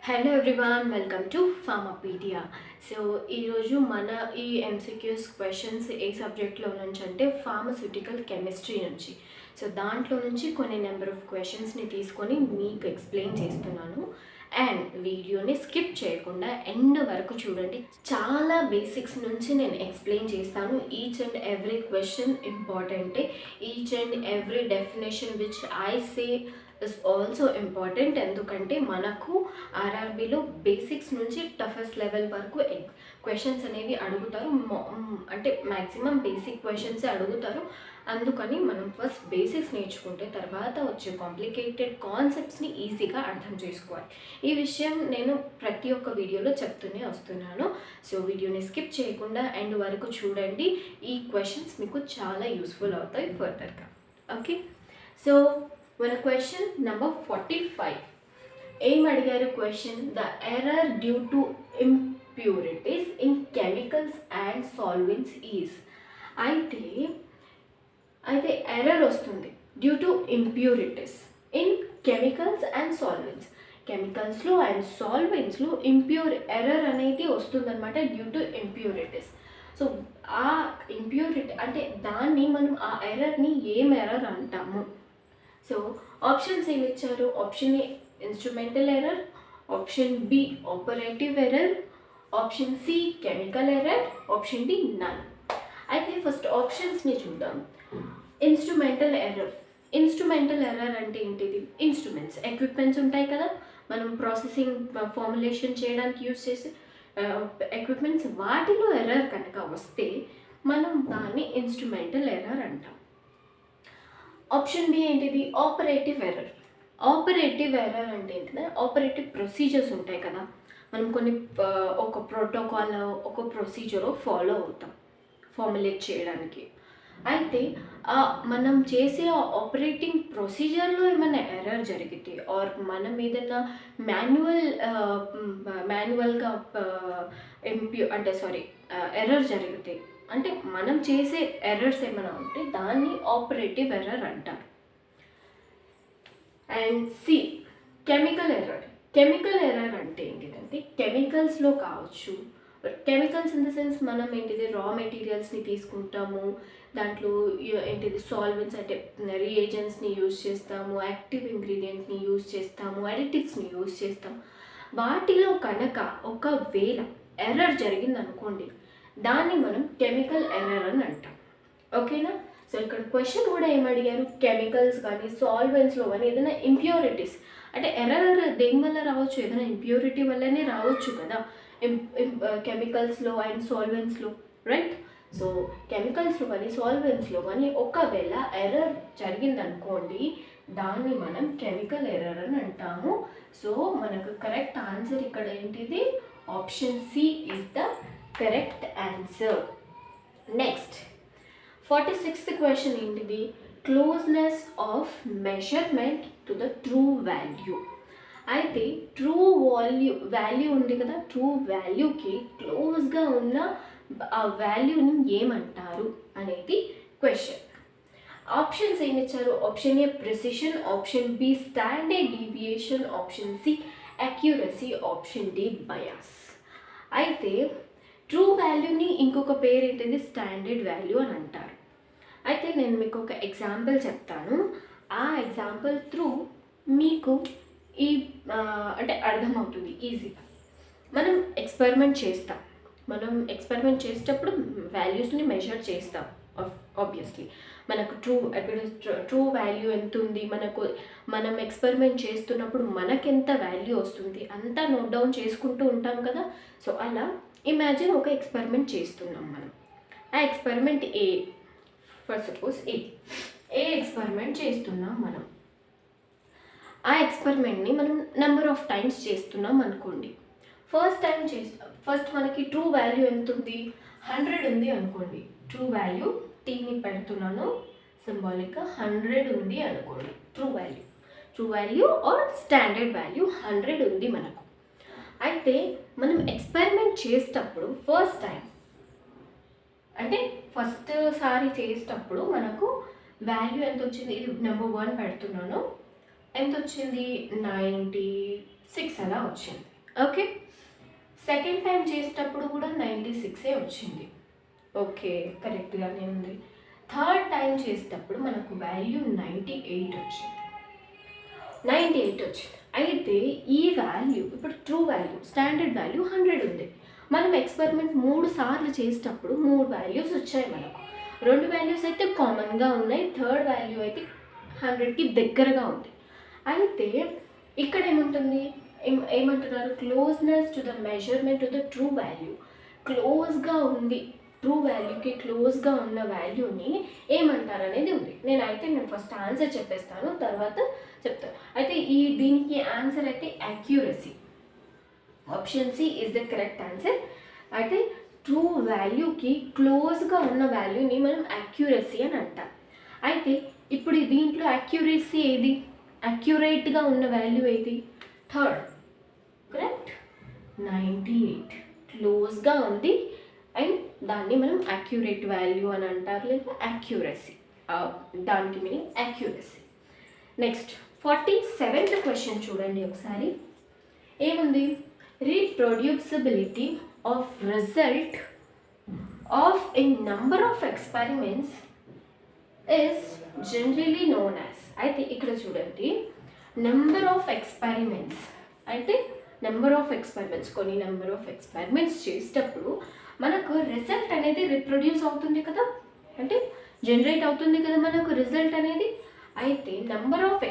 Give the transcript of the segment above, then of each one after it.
Hello everyone, welcome to Pharmapedia. So ఈరోజు మన ఈ ఎంసీక్యూస్ క్వశ్చన్స్ ఏ సబ్జెక్ట్లో నుంచి అంటే ఫార్మస్యూటికల్ కెమిస్ట్రీ నుంచి. సో దాంట్లో నుంచి కొన్ని నెంబర్ ఆఫ్ క్వశ్చన్స్ని తీసుకొని మీకు ఎక్స్ప్లెయిన్ చేస్తున్నాను. అండ్ వీడియోని స్కిప్ చేయకుండా ఎండ్ వరకు చూడండి. చాలా బేసిక్స్ నుంచి నేను ఎక్స్ప్లెయిన్ చేస్తాను. ఈచ్ అండ్ ఎవ్రీ క్వశ్చన్ ఇంపార్టెంటే. Each and every definition which I say is also important. ఎందుకంటే మనకు ఆర్ఆర్బీలో బేసిక్స్ నుంచి టఫెస్ట్ లెవెల్ వరకు క్వశ్చన్స్ అనేవి అడుగుతారు. అంటే మ్యాక్సిమం బేసిక్ క్వశ్చన్సే అడుగుతారు. అందుకని మనం ఫస్ట్ బేసిక్స్ నేర్చుకుంటే తర్వాత వచ్చే కాంప్లికేటెడ్ కాన్సెప్ట్స్ని ఈజీగా అర్థం చేసుకోవాలి. ఈ విషయం నేను ప్రతి ఒక్క వీడియోలో చెప్తూనే వస్తున్నాను. సో వీడియోని స్కిప్ చేయకుండా ఎండ్ వరకు చూడండి. ఈ క్వశ్చన్స్ మీకు చాలా యూస్ఫుల్ అవుతాయి ఫర్దర్గా. ఓకే, సో మన క్వశ్చన్ నెంబర్ 45. ఏం అడిగారు question? The error due to impurities in chemicals and solvents is. అయితే ఎర్రర్ వస్తుంది due to impurities in chemicals and solvents. కెమికల్స్లో అండ్ సాల్వెంట్స్లో ఎర్రర్ అనేది వస్తుందన్నమాట డ్యూ టు ఇంప్యూరిటీస్. సో ఆ ఇంప్యూరిటీ అంటే దాన్ని మనం ఆ ఎర్రర్ని ఏం ఎర్రర్ అంటాము? సో ఆప్షన్స్ ఏమి ఇచ్చారు? Option A instrumental error, option B operative error, option C chemical error, option D none. అయితే ఫస్ట్ ఆప్షన్స్ని చూద్దాం. Instrumental error. ఇన్స్ట్రుమెంటల్ ఎర్రర్ అంటే ఏంటిది? ఇన్స్ట్రుమెంట్స్, ఎక్విప్మెంట్స్ ఉంటాయి కదా, మనం ప్రాసెసింగ్ ఫార్ములేషన్ చేయడానికి యూజ్ చేసే ఎక్విప్మెంట్స్, వాటిలో ఎర్రర్ కనుక వస్తే మనం దాన్ని ఇన్స్ట్రుమెంటల్ ఎర్రర్ అంటాం. ఆప్షన్ బి ఏంటిది? Operative error. ఆపరేటివ్ ఎర్రర్ అంటే ఏంటిది? ఆపరేటివ్ ప్రొసీజర్స్ ఉంటాయి కదా, మనం కొన్ని ఒక ప్రోటోకాల్ ఒక ప్రొసీజర్ ఫాలో అవుతాం ఫార్ములేట్ చేయడానికి. అయితే మనం చేసే ఆపరేటింగ్ ప్రొసీజర్లో ఏమైనా ఎర్రర్ జరిగితే ఆర్ మనం ఏదైనా మాన్యువల్గా ఎర్రర్ జరిగితే, అంటే మనం చేసే ఎర్రర్స్ ఏమైనా ఉంటే దాన్ని ఆపరేటివ్ ఎర్రర్ అంటారు. And C chemical error. Chemical error అంటే ఏంటిదంటే కెమికల్స్లో కావచ్చు, కెమికల్స్ ఇన్ ద సెన్స్ మనం ఏంటిది రా మెటీరియల్స్ని తీసుకుంటాము, దాంట్లో ఏంటిది సాల్వెంట్స్ అంటే రియేజెంట్స్ని యూజ్ చేస్తాము, యాక్టివ్ ఇంగ్రీడియంట్ని యూజ్ చేస్తాము, అడిటివ్స్ని యూజ్ చేస్తాము. వాటిలో కనుక ఒకవేళ ఎర్రర్ జరిగింది అనుకోండి, దాన్ని మనం కెమికల్ ఎర్రర్ అని అంటాం. ఓకేనా? సో ఇక్కడ క్వశ్చన్ కూడా ఏమడిగారు? కెమికల్స్ కానీ సాల్వెంట్స్లో కానీ ఏదైనా ఇంప్యూరిటీస్ అంటే ఎర్రర్ దేనివల్ల రావచ్చు? ఏదైనా ఇంప్యూరిటీ వల్లనే రావచ్చు కదా కెమికల్స్లో అండ్ సాల్వెంట్స్లో, రైట్? సో కెమికల్స్లో కానీ సాల్వెంట్స్లో కానీ ఒకవేళ ఎర్రర్ జరిగిందనుకోండి, దాన్ని మనం కెమికల్ ఎర్రర్ అని అంటాము. సో మనకు కరెక్ట్ ఆన్సర్ ఇక్కడ ఏంటిది? Option c is the correct answer. Next 46th question ఏంటిది? Closeness of measurement to the true value. అయితే ట్రూ వాల్యూ ఉంది కదా, ట్రూ వాల్యూకి క్లోజ్గా ఉన్న ఆ వాల్యూని ఏమంటారు అనేది క్వశ్చన్. ఆప్షన్స్ ఏమి ఇచ్చారు? Option A precision, option B standard deviation, option C accuracy, option D bias. అయితే ట్రూ వాల్యూని ఇంకొక పేరు ఏంటిది? స్టాండర్డ్ వాల్యూ అని అంటారు. అయితే నేను మీకు ఒక ఎగ్జాంపుల్ చెప్తాను. ఆ ఎగ్జాంపుల్ త్రూ మీకు ఈ అంటే అర్థమవుతుంది ఈజీగా. మనం ఎక్స్పెరిమెంట్ చేసేటప్పుడు వాల్యూస్ని మెజర్ చేస్తాం. ఆబ్వియస్లీ మనకు ట్రూ వాల్యూ ఎంత ఉంది, మనం ఎక్స్పెరిమెంట్ చేస్తున్నప్పుడు మనకెంత వాల్యూ వస్తుంది అంతా నోట్ డౌన్ చేసుకుంటూ ఉంటాం కదా. సో అలా ఇమాజిన్ ఒక ఎక్స్పెరిమెంట్ చేస్తున్నాం మనం. ఆ experiment for suppose A experiment చేస్తున్నాం మనం. ఆ ఎక్స్పెరిమెంట్ని మనం నెంబర్ ఆఫ్ టైమ్స్ చేస్తున్నాం అనుకోండి. ఫస్ట్ మనకి ట్రూ వాల్యూ ఎంత ఉంది? 100 ఉంది అనుకోండి. ట్రూ వాల్యూ టీని పెడుతున్నాను సింబాలిక్గా, 100 ఉంది అనుకోండి. True value or standard value 100 ఉంది మనకు. అయితే మనం ఎక్స్పెరిమెంట్ చేసేటప్పుడు ఫస్ట్ సారి చేసేటప్పుడు మనకు వాల్యూ ఎంత వచ్చింది? ఇది నెంబర్ 1 పెడుతున్నాను. ఎంత వచ్చింది? 96 అలా వచ్చింది. ఓకే, సెకండ్ టైం చేసేటప్పుడు కూడా 96 వచ్చింది. ఓకే, కరెక్ట్గానే ఉంది. థర్డ్ టైం చేసేటప్పుడు మనకు వాల్యూ 98 వచ్చింది. 98 వచ్చింది. అయితే ఈ వాల్యూ ఇప్పుడు ట్రూ వాల్యూ, స్టాండర్డ్ వాల్యూ 100 ఉంది. మనం ఎక్స్పెరిమెంట్ 3 సార్లు చేసేటప్పుడు 3 వాల్యూస్ వచ్చాయి మనకు. 2 వాల్యూస్ అయితే కామన్గా ఉన్నాయి, థర్డ్ వాల్యూ అయితే 100కి దగ్గరగా ఉంది. అయితే ఇక్కడ ఏముంటుంది, ఏమంటున్నారు, closeness to the measurement to the true value. క్లోజ్గా ఉంది, ట్రూ వాల్యూకి క్లోజ్గా ఉన్న వాల్యూని ఏమంటారు అనేది ఉంది. నేను ఫస్ట్ ఆన్సర్ చెప్పేస్తాను, తర్వాత చెప్తాను. అయితే దీనికి ఆన్సర్ అయితే accuracy. Option C is the correct answer. అయితే ట్రూ వాల్యూకి క్లోజ్గా ఉన్న వాల్యూని మనం యాక్యూరసీ అని అంటాం. అయితే ఇప్పుడు దీంట్లో యాక్యూరసీ ఏది, యాక్యురేట్గా ఉన్న వాల్యూ ఏది, థర్డ్. కరెక్ట్, 98 క్లోజ్గా ఉంది అండ్ దాన్ని మనం యాక్యురేట్ వాల్యూ అని అంటారు, లేదా యాక్యూరసీ. దానికి meaning accuracy. Next 47th question చూడండి ఒకసారి. ఏముంది, reproducibility of result of a number of experiments is generally known as. అయితే ఇక్కడ చూడండి, నెంబర్ ఆఫ్ ఎక్స్పెరిమెంట్స్ అంటే కొన్ని నెంబర్ ఆఫ్ ఎక్స్పెరిమెంట్స్ చేసేటప్పుడు మనకు రిజల్ట్ అనేది రిప్రొడ్యూస్ అవుతుంది కదా, అంటే జనరేట్ అవుతుంది కదా మనకు రిజల్ట్ అనేది. అయితే నెంబర్ ఆఫ్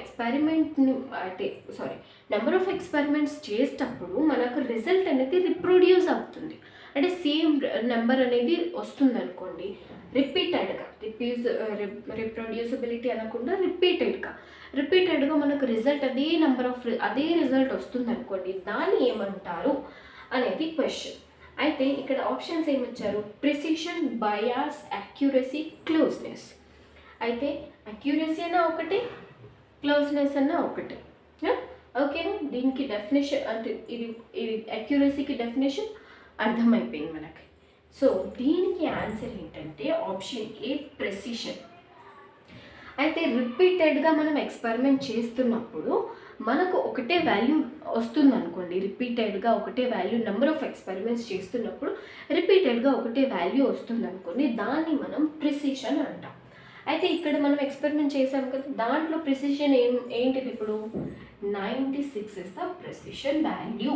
ఎక్స్పెరిమెంట్స్ చేసేటప్పుడు మనకు రిజల్ట్ అనేది రిప్రొడ్యూస్ అవుతుంది. అంటే సేమ్ నెంబర్ అనేది వస్తుంది అనుకోండి, రిప్రొడ్యూసిబిలిటీ అనకుండా రిపీటెడ్గా మనకు రిజల్ట్ అదే రిజల్ట్ వస్తుంది అనుకోండి, దాన్ని ఏమంటారు అనేది క్వశ్చన్. అయితే ఇక్కడ ఆప్షన్స్ ఏమిచ్చారు, ప్రిసిషన్, బయాస్, యాక్యురసీ, క్లోజ్నెస్. అయితే యాక్యురసీ అన్న ఒకటే, క్లోజ్నెస్ అన్న ఒకటే. ఓకేనా, దీనికి డెఫినేషన్ అంటే ఇది యాక్యురసీకి డెఫినేషన్ అర్థమైపోయింది మనకి. సో దీనికి ఆన్సర్ ఏంటంటే ఆప్షన్ ఏ, ప్రెసిషన్. అయితే రిపీటెడ్గా మనం ఎక్స్పెరిమెంట్ చేస్తున్నప్పుడు మనకు ఒకటే వాల్యూ వస్తుంది అనుకోండి, రిపీటెడ్గా ఒకటే వాల్యూ, నెంబర్ ఆఫ్ ఎక్స్పెరిమెంట్స్ చేస్తున్నప్పుడు రిపీటెడ్గా ఒకటే వాల్యూ వస్తుంది అనుకోండి, దాన్ని మనం ప్రిసిషన్ అంటాం. అయితే ఇక్కడ మనం ఎక్స్పెరిమెంట్ చేసాం కదా, దాంట్లో ప్రిసిషన్ ఏంటిది, ఇప్పుడు 96 ఇస్ ద ప్రిసిషన్ వాల్యూ.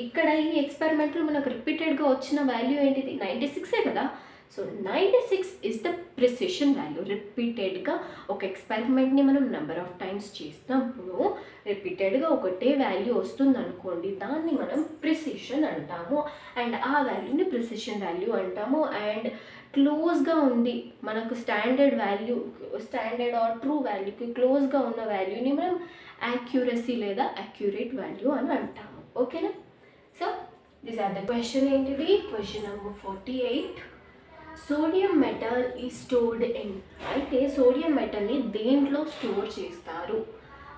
ఇక్కడ ఈ ఎక్స్పెరిమెంట్లో మనకు రిపీటెడ్గా వచ్చిన వాల్యూ ఏంటిది, 96 కదా. So 96 is the precision value. రిపీటెడ్గా ఒక ఎక్స్పెరిమెంట్ని మనం నెంబర్ ఆఫ్ టైమ్స్ చేసినప్పుడు రిపీటెడ్గా ఒకటే వాల్యూ వస్తుంది అనుకోండి, దాన్ని మనం ప్రిసిషన్ అంటాము. అండ్ ఆ వాల్యూని ప్రిసిషన్ వాల్యూ అంటాము. అండ్ క్లోజ్గా ఉంది మనకు స్టాండర్డ్ ఆర్ ట్రూ వాల్యూకి క్లోజ్గా ఉన్న వాల్యూని మనం యాక్యురసీ లేదా యాక్యురేట్ వాల్యూ అని అంటాము. ఓకేనా. So this are the question ఏంటిది, క్వశ్చన్ నెంబర్ 48. సోడియం మెటల్ ఈ స్టోర్డ్ ఇన్. అయితే సోడియం మెటల్ని దేంట్లో స్టోర్ చేస్తారు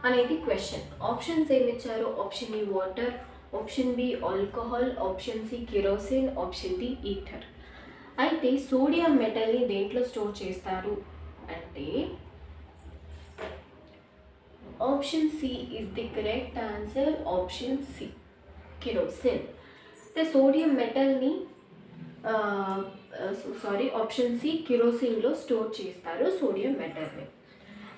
అనేది క్వశ్చన్. ఆప్షన్స్ ఏమి ఇచ్చారు, option A water, option B alcohol, option C kerosene, option D ether. అయితే సోడియం మెటల్ని దేంట్లో స్టోర్ చేస్తారు అంటే option C is the correct answer. Option C kerosene. అయితే సోడియం మెటల్ని ఆప్షన్ సి కిరోసిన్లో స్టోర్ చేస్తారు సోడియం మెటల్ని.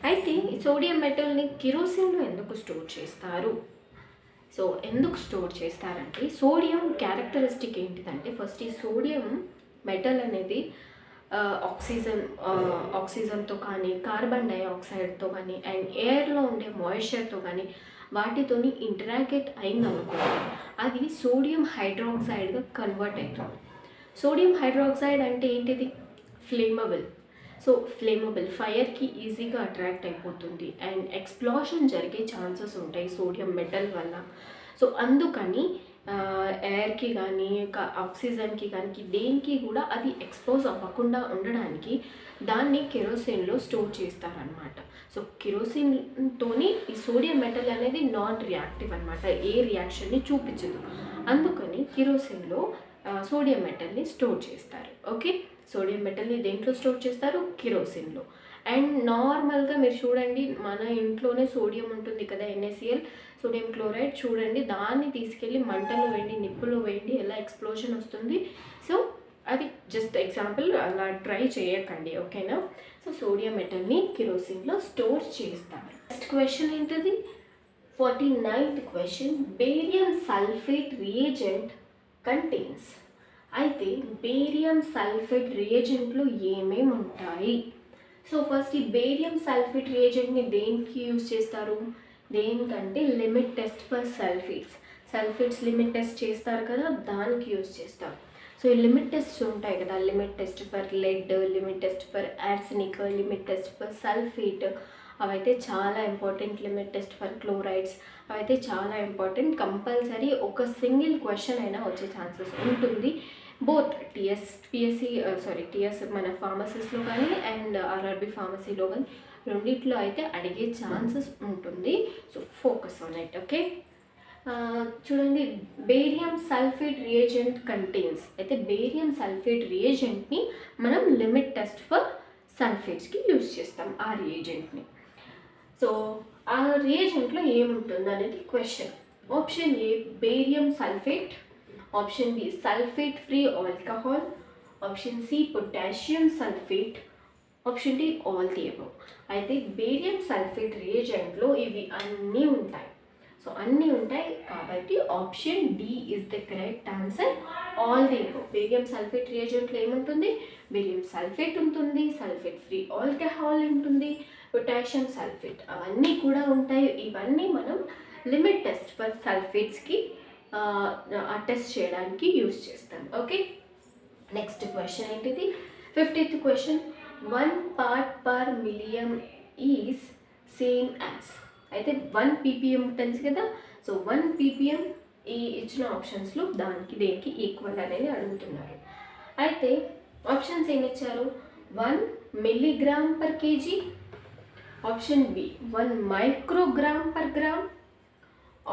అయితే సోడియం మెటల్ని కిరోసిన్లో ఎందుకు స్టోర్ చేస్తారు? సో ఎందుకు స్టోర్ చేస్తారంటే సోడియం క్యారెక్టరిస్టిక్ ఏంటిదంటే, ఫస్ట్ ఈ సోడియం మెటల్ అనేది ఆక్సిజన్తో కానీ, కార్బన్ డైఆక్సైడ్తో కానీ, అండ్ ఎయిర్లో ఉండే మాయిశ్చర్తో కానీ వాటితోని ఇంటరాక్ట్ అయిందనుకోండి, అది సోడియం హైడ్రాక్సైడ్గా కన్వర్ట్ అవుతుంది. సోడియం హైడ్రాక్సైడ్ అంటే ఏంటిది, ఫ్లేమబుల్. సో ఫ్లేమబుల్, ఫైర్కి ఈజీగా అట్రాక్ట్ అయిపోతుంది అండ్ ఎక్స్ప్లోషన్ జరిగే ఛాన్సెస్ ఉంటాయి సోడియం మెటల్ వల్ల. సో అందుకని ఎయిర్కి కానీ ఆక్సిజన్కి కానీ దేనికి కూడా అది ఎక్స్పోజ్ అవ్వకుండా ఉండడానికి దాన్ని కెరోసిన్లో స్టోర్ చేస్తారనమాట. సో కెరోసిన్తోని ఈ సోడియం మెటల్ అనేది నాన్ రియాక్టివ్ అనమాట, ఏ రియాక్షన్ని చూపించదు. అందుకని కెరోసిన్లో సోడియం మెటల్ని స్టోర్ చేస్తారు. ఓకే, సోడియం మెటల్ని దేంట్లో స్టోర్ చేస్తారు, కిరోసిన్లో. అండ్ నార్మల్గా మీరు చూడండి, మన ఇంట్లోనే సోడియం ఉంటుంది కదా, NaCl, సోడియం క్లోరైడ్. చూడండి, దాన్ని తీసుకెళ్ళి మంటలో వేయండి, నిప్పులో వేయండి, ఎలా ఎక్స్ప్లోజన్ వస్తుంది. సో అది జస్ట్ ఎగ్జాంపుల్, అలా ట్రై చేయకండి, ఓకేనా. సో సోడియం మెటల్ని కిరోసిన్లో స్టోర్ చేస్తారు. నెక్స్ట్ క్వశ్చన్ ఏంటిది, 49th question, barium sulphate reagent contains. అయితే బేరియం సల్ఫేట్ రియేజెంట్లో ఏమేమి ఉంటాయి? సో ఫస్ట్ ఈ బేరియం సల్ఫేట్ రియేజెంట్ని దేనికి యూజ్ చేస్తారు? దేనికంటే limit test for sulphates limit test చేస్తారు కదా, దానికి యూజ్ చేస్తారు. సో ఈ లిమిట్ టెస్ట్స్ ఉంటాయి కదా, limit test for lead, limit test for arsenic, limit test for sulphate, అవైతే చాలా important. Limit test for chlorides అవైతే చాలా ఇంపార్టెంట్. కంపల్సరీ ఒక సింగిల్ క్వశ్చన్ అయినా వచ్చే ఛాన్సెస్ ఉంటుంది. బోత్ టీఎస్ మన ఫార్మసీస్లో కానీ అండ్ RRB ఫార్మసీలో కానీ రెండిట్లో అయితే అడిగే ఛాన్సెస్ ఉంటుంది. So focus on it, okay. చూడండి, బేరియం సల్ఫేట్ రియేజెంట్ కంటైన్స్. అయితే బేరియం సల్ఫేట్ రియేజెంట్ని మనం లిమిట్ టెస్ట్ ఫర్ సల్ఫేట్స్కి యూజ్ చేస్తాం, ఆ రియేజెంట్ని. సో ఆ రియేజెంట్లో ఏముంటుంది అనేది question. Option A barium sulphate, option B sulphate free alcohol, option C potassium sulphate, option D all the above. అయితే బేరియం సల్ఫేట్ రియేజెంట్లో ఇవి అన్నీ ఉంటాయి. సో అన్నీ ఉంటాయి కాబట్టి option D is the correct answer, all the above. Barium sulphate రియేజెంట్లో ఏముంటుంది? Barium sulphate ఉంటుంది, సల్ఫేట్ ఫ్రీ ఆల్కహాల్ ఉంటుంది, పొటాషియం సల్ఫేట్, అవన్నీ కూడా ఉంటాయి. ఇవన్నీ మనం లిమిట్ టెస్ట్ ఫర్ సల్ఫేట్స్కి టెస్ట్ చేయడానికి యూజ్ చేస్తాం, ఓకే. నెక్స్ట్ క్వశ్చన్ ఏంటిది, 50th question, 1 part per million is same as. అయితే 1 ppm తెలుసు కదా. సో 1 ppm ఈ ఇచ్చిన ఆప్షన్స్లో దేనికి ఈక్వల్ అనేది అడుగుతున్నారు. అయితే ఆప్షన్స్ ఏమి ఇచ్చారు? 1 milligram per kg, option B 1 microgram per gram,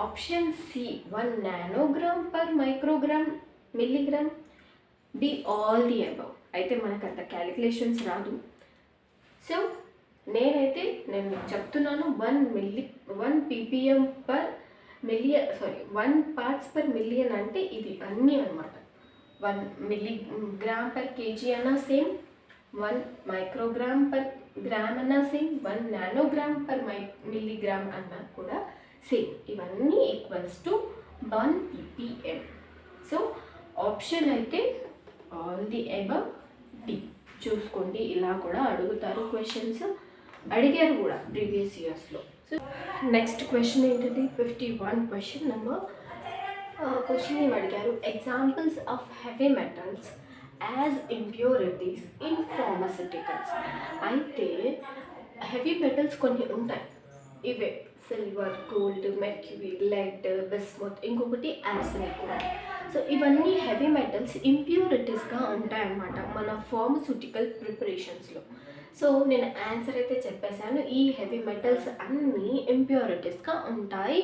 option C 1 nanogram per microgram milligram, D all the above. అయితే మనకు అంత క్యాలిక్యులేషన్స్ రాదు. సో నేను చెప్తున్నాను, 1 ppm per million, 1 parts per million అంటే ఇది అన్నీ అనమాట. 1 milligram per kg అన్నా సేమ్, 1 microgram per gram అన్నా సేమ్, 1 nanogram per milligram అన్నా కూడా సేమ్. ఇవన్నీ equals to 1 ppm. So option అయితే ఆల్ ది అబవ్, డి. చూసుకోండి, ఇలా కూడా అడుగుతారు క్వశ్చన్స్, అడిగారు కూడా ప్రీవియస్ ఇయర్స్లో. సో నెక్స్ట్ క్వశ్చన్ ఏంటిది, 51 క్వశ్చన్ నెంబర్. క్వశ్చన్ ఏమి అడిగారు, examples of heavy metals as impurities in pharmaceuticals. అయితే హెవీ మెటల్స్ కొన్ని ఉంటాయి, ఇవే silver, gold, mercury, lead, bismuth, ఇంకొకటి ఆర్సెనిక్ కూడా. సో ఇవన్నీ హెవీ మెటల్స్ ఇంప్యూరిటీస్గా ఉంటాయన్నమాట మన ఫార్మస్యూటికల్ ప్రిపరేషన్స్లో. సో నేను ఆన్సర్ అయితే చెప్పేశాను, ఈ హెవీ మెటల్స్ అన్నీ ఇంప్యూరిటీస్గా ఉంటాయి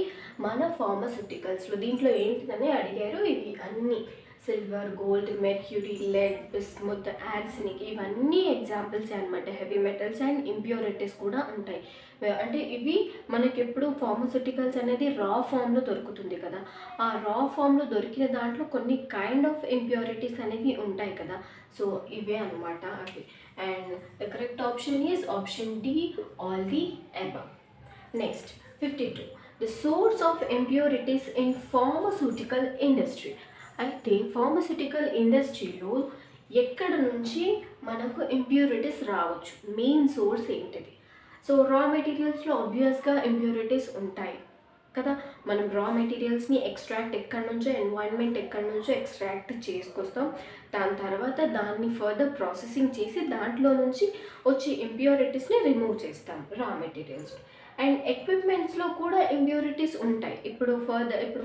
మన ఫార్మస్యూటికల్స్లో. దీంట్లో ఏంటిదని అడిగారు, ఇవి అన్నీ silver, gold, mercury, lead, bismuth, arsenic, ఇవన్నీ ఎగ్జాంపుల్స్ అనమాట. హెవీ మెటల్స్ అండ్ ఇంప్యూరిటీస్ కూడా ఉంటాయి. అంటే ఇవి మనకి ఎప్పుడు ఫార్మస్యూటికల్స్ అనేది రా ఫామ్లో దొరుకుతుంది కదా, ఆ రా ఫామ్లో దొరికిన దాంట్లో కొన్ని కైండ్ ఆఫ్ ఇంప్యూరిటీస్ అనేవి ఉంటాయి కదా. సో ఇవే అనమాట అవి. And the correct option is option D, all the above. Next 52, the source of impurities in pharmaceutical industry. అయితే ఫార్మస్యూటికల్ ఇండస్ట్రీలో ఎక్కడ నుంచి మనకు ఇంప్యూరిటీస్ రావచ్చు, మెయిన్ సోర్స్ ఏంటిది? సో రా మెటీరియల్స్లో ఆబ్వియస్గా ఇంప్యూరిటీస్ ఉంటాయి కదా. మనం రా మెటీరియల్స్ని ఎక్స్ట్రాక్ట్ ఎక్కడి నుంచో, ఎన్వైరన్మెంట్ ఎక్కడి నుంచో ఎక్స్ట్రాక్ట్ చేసుకొస్తాం. దాని తర్వాత దాన్ని ఫర్దర్ ప్రాసెసింగ్ చేసి దాంట్లో నుంచి వచ్చే ఇంప్యూరిటీస్ని రిమూవ్ చేస్తాం రా మెటీరియల్స్. అండ్ ఎక్విప్మెంట్స్లో కూడా ఇంప్యూరిటీస్ ఉంటాయి. ఇప్పుడు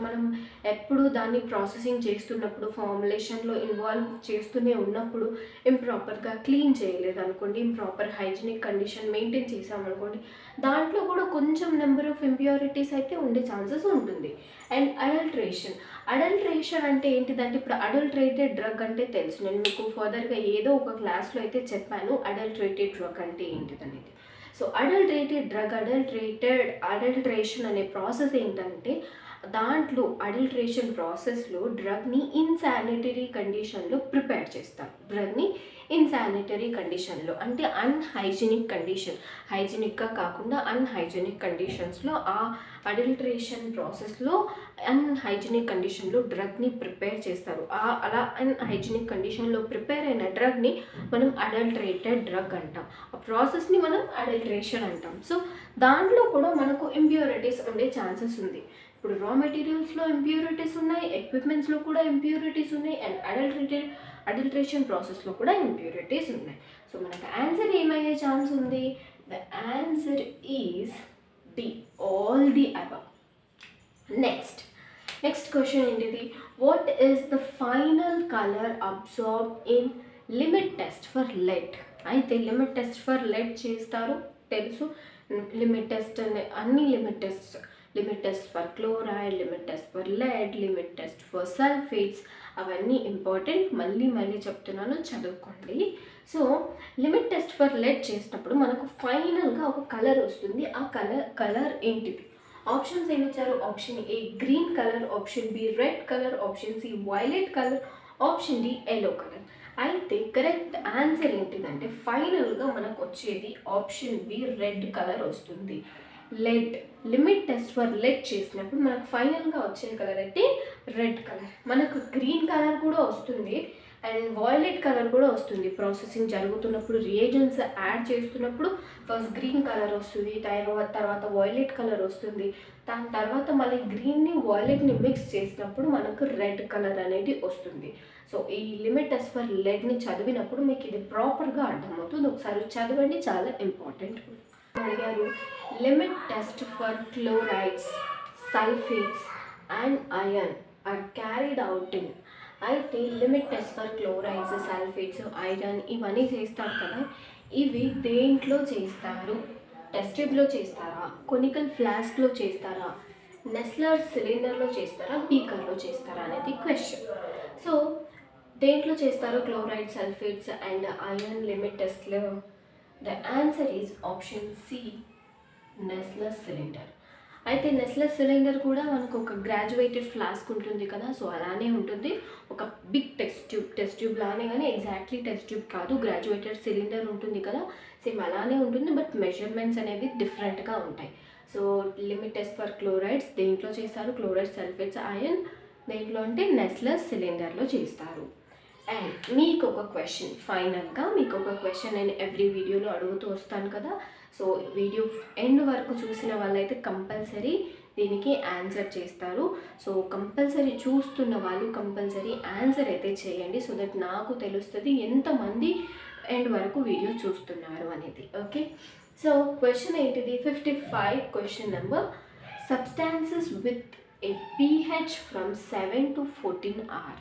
మనం ఎప్పుడు దాన్ని ప్రాసెసింగ్ చేస్తున్నప్పుడు, ఫార్ములేషన్లో ఇన్వాల్వ్ చేస్తూనే ఉన్నప్పుడు ఇంప్రాపర్గా క్లీన్ చేయలేదు అనుకోండి, ఇంప్రాపర్ హైజీనిక్ కండిషన్ మెయింటైన్ చేసామనుకోండి, దాంట్లో కూడా కొంచెం నెంబర్ ఆఫ్ ఇంప్యూరిటీస్ అయితే ఉండే ఛాన్సెస్ ఉంటుంది. అండ్ అడల్ట్రేషన్, అడల్ట్రేషన్ అంటే ఏంటిదంటే, ఇప్పుడు అడల్ట్రేటెడ్ డ్రగ్ అంటే తెలుసు, నేను మీకు ఫర్దర్గా ఏదో ఒక క్లాస్లో అయితే చెప్పాను అడల్ట్రేటెడ్ డ్రగ్ అంటే ఏంటిదనేది. సో అడల్ట్రేషన్ అనే ప్రాసెస్ ఏంటంటే, దాంట్లో అడల్ట్రేషన్ ప్రాసెస్లో డ్రగ్ని ఇన్సానిటరీ కండిషన్లో ప్రిపేర్ చేస్తారు. డ్రగ్ని ఇన్సానిటరీ కండిషన్లో అంటే అన్హైజీనిక్ కండిషన్, హైజీనిక్గా కాకుండా అన్హైజీనిక్ కండిషన్స్లో ఆ అడల్ట్రేషన్ ప్రాసెస్లో అన్హైజీనిక్ కండిషన్లో డ్రగ్ని ప్రిపేర్ చేస్తారు. అలా అన్హైజీనిక్ కండిషన్లో ప్రిపేర్ అయిన డ్రగ్ని మనం అడల్ట్రేటెడ్ డ్రగ్ అంటాం. ఆ ప్రాసెస్ని మనం అడల్ట్రేషన్ అంటాం. సో దాంట్లో కూడా మనకు ఇంప్యూరిటీస్ ఉండే ఛాన్సెస్ ఉంది. ఇప్పుడు రా మెటీరియల్స్లో ఇంప్యూరిటీస్ ఉన్నాయి, ఎక్విప్మెంట్స్లో కూడా ఇంప్యూరిటీస్ ఉన్నాయి, అండ్ అడల్ట్రేషన్ ప్రాసెస్లో కూడా ఇంప్యూరిటీస్ ఉన్నాయి. సో మనకు ఆన్సర్ ఏమయ్యే ఛాన్స్ ఉంది? The answer is d, all the above. Next question ఏంటిది? What is the final colour absorb in limit test for lead? అయితే లిమిట్ టెస్ట్ ఫర్ లెడ్ చేస్తారు తెలుసు. లిమిట్ టెస్ట్ అన్ని limit test for chloride, limit test for lead, limit test for sulphates, అవన్నీ important. మళ్ళీ చెప్తున్నాను, చదువుకోండి. So limit test for lead చేసినప్పుడు మనకు ఫైనల్గా ఒక కలర్ వస్తుంది. ఆ కలర్ ఏంటిది? ఆప్షన్స్ ఏమి ఇచ్చారు? Option A green colour, option B red colour, option C violet colour, option D yellow colour. అయితే కరెక్ట్ ఆన్సర్ ఏంటిదంటే, ఫైనల్గా మనకు వచ్చేది ఆప్షన్ బి రెడ్ కలర్ వస్తుంది. లిమిట్ టెస్ట్ ఫర్ లెడ్ చేసినప్పుడు మనకు ఫైనల్గా వచ్చే కలర్ అయితే రెడ్ కలర్. మనకు గ్రీన్ కలర్ కూడా వస్తుంది అండ్ వాయిలెట్ కలర్ కూడా వస్తుంది. ప్రాసెసింగ్ జరుగుతున్నప్పుడు రియేజెంట్స్ యాడ్ చేస్తున్నప్పుడు ఫస్ట్ గ్రీన్ కలర్ వస్తుంది, తర్వాత వాయిలెట్ కలర్ వస్తుంది. దాని తర్వాత మళ్ళీ గ్రీన్ని వాయిలెట్ని మిక్స్ చేసినప్పుడు మనకు రెడ్ కలర్ అనేది వస్తుంది. సో ఈ లిమిట్ టెస్ట్ ఫర్ లెడ్ని చదివినప్పుడు మీకు ఇది ప్రాపర్గా అర్థమవుతుంది. ఒకసారి చదవండి, చాలా ఇంపార్టెంట్. అడిగారు limit test for chlorides, sulphates and iron are carried out in. అయితే limit test for chlorides, sulphates, iron ఇవన్నీ చేస్తారు కదా, ఇవి దేంట్లో చేస్తారు? టెస్ట్ ట్యూబ్లో చేస్తారా, కొనికల్ ఫ్లాస్క్లో చేస్తారా, నెస్లర్ సిలిండర్లో చేస్తారా, బీకర్లో చేస్తారా అనేది క్వశ్చన్. సో దేంట్లో చేస్తారు chloride, sulphates and iron limit టెస్ట్లో? The answer is option c, Nessler cylinder. అయితే నెస్లర్ సిలిండర్ కూడా మనకు ఒక గ్రాడ్యుయేటెడ్ ఫ్లాస్క్ ఉంటుంది కదా, సో అలానే ఉంటుంది. ఒక బిగ్ టెస్ట్ ట్యూబ్ లానే, కానీ ఎగ్జాక్ట్లీ టెస్ట్ ట్యూబ్ కాదు, గ్రాడ్యుయేటెడ్ సిలిండర్ ఉంటుంది కదా, సేమ్ అలానే ఉంటుంది. బట్ మెజర్మెంట్స్ అనేవి డిఫరెంట్గా ఉంటాయి. So limit test for chlorides దేంట్లో చేస్తారు? క్లోరైడ్, సల్ఫేట్స్, ఐరన్ దేంట్లో అంటే నెస్లర్ సిలిండర్లో చేస్తారు. అండ్ మీకు ఒక క్వశ్చన్, ఫైనల్గా మీకు ఒక క్వశ్చన్ నేను ఎవ్రీ వీడియోలో అడుగుతూ వస్తాను కదా, సో వీడియో ఎండ్ వరకు చూసిన వాళ్ళైతే కంపల్సరీ దీనికి ఆన్సర్ చేస్తారు. సో కంపల్సరీ చూస్తున్న వాళ్ళు కంపల్సరీ ఆన్సర్ అయితే చేయండి, సో దట్ నాకు తెలుస్తుంది ఎంతమంది ఎండ్ వరకు వీడియో చూస్తున్నారు అనేది. ఓకే, సో క్వశ్చన్ ఏంటిది? 55 question number. Substances with a pH from 7 to 14 R.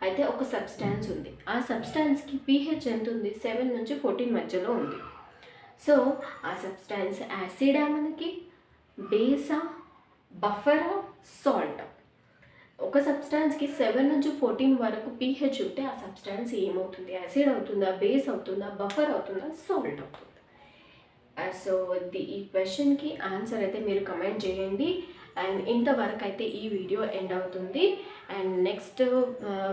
అయితే ఒక సబ్స్టాన్స్ ఉంది, ఆ సబ్స్టాన్స్కి pH ఎంత ఉంది? 7 నుంచి 14 మధ్యలో ఉంది. సో ఆ సబ్స్టాన్స్ యాసిడా, మనకి బేసా, బఫరా, సాల్ట్. ఒక సబ్స్టాన్స్కి 7 నుంచి 14 వరకు pH ఉంటే ఆ సబ్స్టాన్స్ ఏమవుతుంది? యాసిడ్ అవుతుందా, బేస్ అవుతుందా, బఫర్ అవుతుందా, సాల్ట్ అవుతుందా? సో ఈ క్వశ్చన్కి ఆన్సర్ అయితే మీరు కమెంట్ చేయండి. అండ్ ఇంతవరకు అయితే ఈ వీడియో ఎండ్ అవుతుంది. అండ్ నెక్స్ట్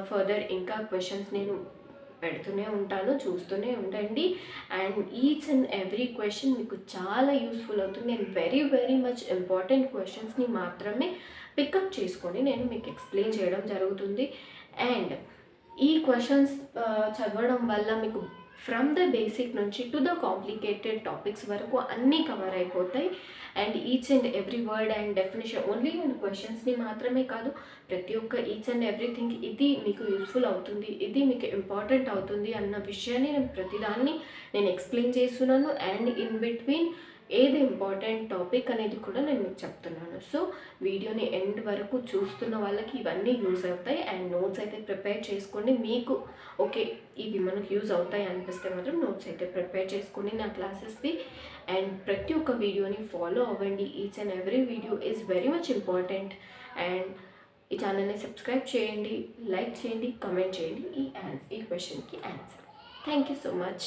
ఫర్దర్ ఇంకా క్వశ్చన్స్ నేను పెడుతూనే ఉంటాను, చూస్తూనే ఉండండి. And each and every question మీకు చాలా యూస్ఫుల్ అవుతుంది. And very very much important క్వశ్చన్స్ని మాత్రమే పికప్ చేసుకొని నేను మీకు ఎక్స్ప్లెయిన్ చేయడం జరుగుతుంది. అండ్ ఈ క్వశ్చన్స్ చదవడం వల్ల మీకు ఫ్రమ్ ద బేసిక్ నుంచి టు ద కాంప్లికేటెడ్ టాపిక్స్ వరకు అన్నీ కవర్ అయిపోతాయి. And each and every word and definition, only నేను క్వశ్చన్స్ని మాత్రమే కాదు, ప్రతి ఒక్క ఈచ్ అండ్ ఎవ్రీథింగ్ ఇది మీకు యూస్ఫుల్ అవుతుంది, ఇది మీకు ఇంపార్టెంట్ అవుతుంది అన్న విషయాన్ని నేను ప్రతిదాన్ని నేను ఎక్స్ప్లెయిన్ చేస్తున్నాను. అండ్ ఇన్ బిట్వీన్ ఏది ఇంపార్టెంట్ టాపిక్ అనేది కూడా నేను మీకు చెప్తున్నాను. సో వీడియోని ఎండ్ వరకు చూస్తున్న వాళ్ళకి ఇవన్నీ యూజ్ అవుతాయి. అండ్ నోట్స్ అయితే ప్రిపేర్ చేసుకోండి. మీకు ఓకే ఇవి మనకు యూజ్ అవుతాయి అనిపిస్తే మాత్రం నోట్స్ అయితే ప్రిపేర్ చేసుకోండి నా క్లాసెస్వి. అండ్ ప్రతి ఒక్క వీడియోని ఫాలో అవ్వండి. Each and every video is very much important. And ఈ ఛానల్ని సబ్స్క్రైబ్ చేయండి, లైక్ చేయండి, కామెంట్ చేయండి ఈ క్వశ్చన్కి answer. Thank you so much.